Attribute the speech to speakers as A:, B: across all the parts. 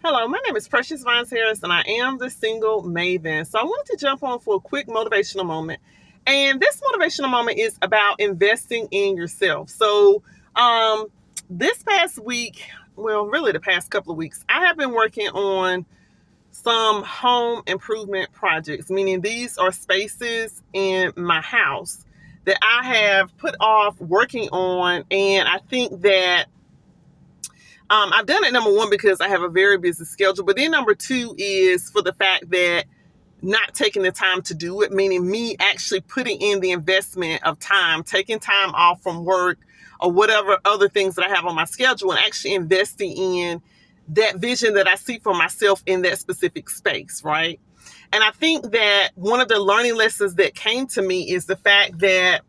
A: Hello, my name is Precious Vines Harris, and I am the single maven. So I wanted to jump on for a quick motivational moment. And this motivational moment is about investing in yourself. This past week, well, really the past couple of weeks, I have been working on some home improvement projects, meaning these are spaces in my house that I have put off working on. And I think that I've done it, number one, because I have a very busy schedule. But then number two is for the fact that not taking the time to do it, meaning me actually putting in the investment of time, taking time off from work or whatever other things that I have on my schedule, and actually investing in that vision that I see for myself in that specific space, right? And I think that one of the learning lessons that came to me is the fact that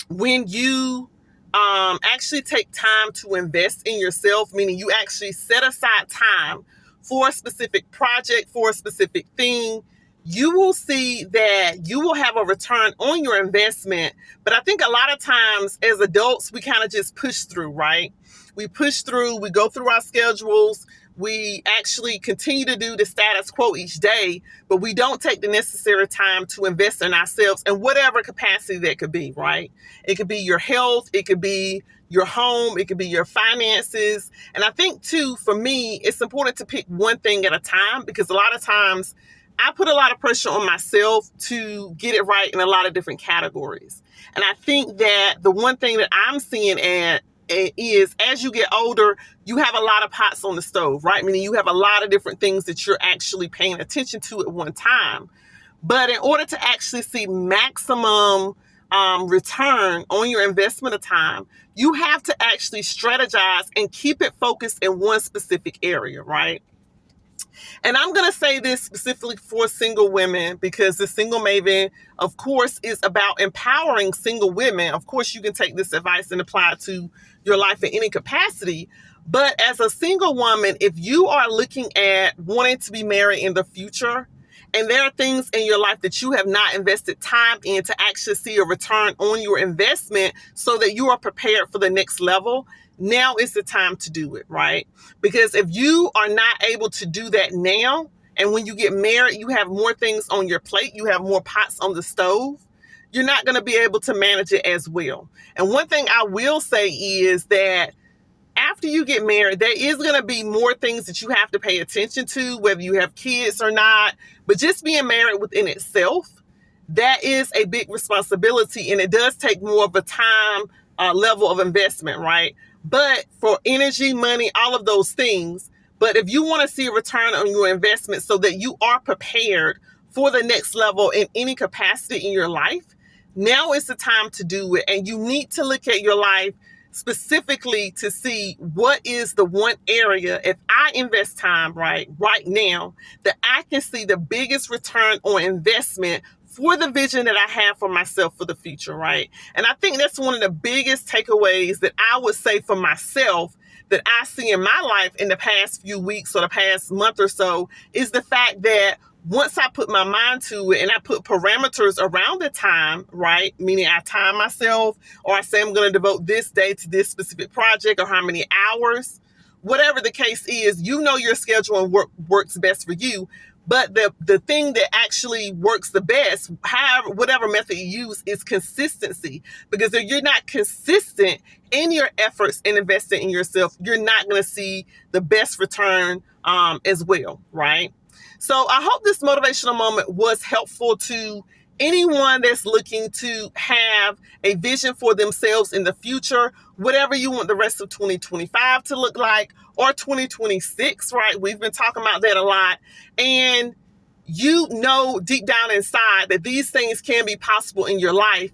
A: when you actually take time to invest in yourself, meaning you actually set aside time for a specific project, for a specific thing, you will see that you will have a return on your investment. But I think a lot of times as adults, we kind of just push through, right? We push through, we go through our schedules, we actually continue to do the status quo each day, but we don't take the necessary time to invest in ourselves in whatever capacity that could be, right? It could be your health, it could be your home, it could be your finances. And I think too, for me, it's important to pick one thing at a time, because a lot of times I put a lot of pressure on myself to get it right in a lot of different categories. And I think that the one thing that I'm seeing is as you get older, you have a lot of pots on the stove, right? Meaning you have a lot of different things that you're actually paying attention to at one time. But in order to actually see maximum return on your investment of time, you have to actually strategize and keep it focused in one specific area, right? And I'm going to say this specifically for single women, because the Single Maven, of course, is about empowering single women. Of course, you can take this advice and apply it to your life in any capacity. But as a single woman, if you are looking at wanting to be married in the future, and there are things in your life that you have not invested time in to actually see a return on your investment so that you are prepared for the next level, now is the time to do it, right? Because if you are not able to do that now, and when you get married, you have more things on your plate, you have more pots on the stove, you're not going to be able to manage it as well. And one thing I will say is that after you get married, there is going to be more things that you have to pay attention to, whether you have kids or not. But just being married within itself, that is a big responsibility, and it does take more of a time level of investment, right? But for energy, money, all of those things. But if you want to see a return on your investment so that you are prepared for the next level in any capacity in your life, now is the time to do it. And you need to look at your life specifically to see what is the one area, if I invest time right now, that I can see the biggest return on investment for the vision that I have for myself for the future, right? And I think that's one of the biggest takeaways that I would say for myself that I see in my life in the past few weeks or the past month or so, is the fact that once I put my mind to it and I put parameters around the time, right? Meaning I time myself, or I say I'm going to devote this day to this specific project, or how many hours, whatever the case is, you know your schedule and works best for you. But the thing that actually works the best, however, whatever method you use, is consistency. Because if you're not consistent in your efforts in investing in yourself, you're not going to see the best return as well, right? So I hope this motivational moment was helpful to anyone that's looking to have a vision for themselves in the future, whatever you want the rest of 2025 to look like, or 2026, right? We've been talking about that a lot. And you know deep down inside that these things can be possible in your life.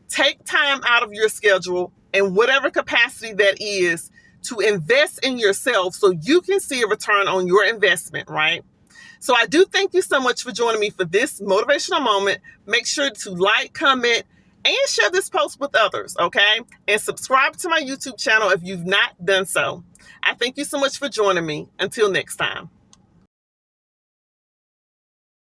A: Take time out of your schedule in whatever capacity that is to invest in yourself so you can see a return on your investment, right? So I do thank you so much for joining me for this motivational moment. Make sure to like, comment, and share this post with others, okay? And subscribe to my YouTube channel if you've not done so. I thank you so much for joining me. Until next time.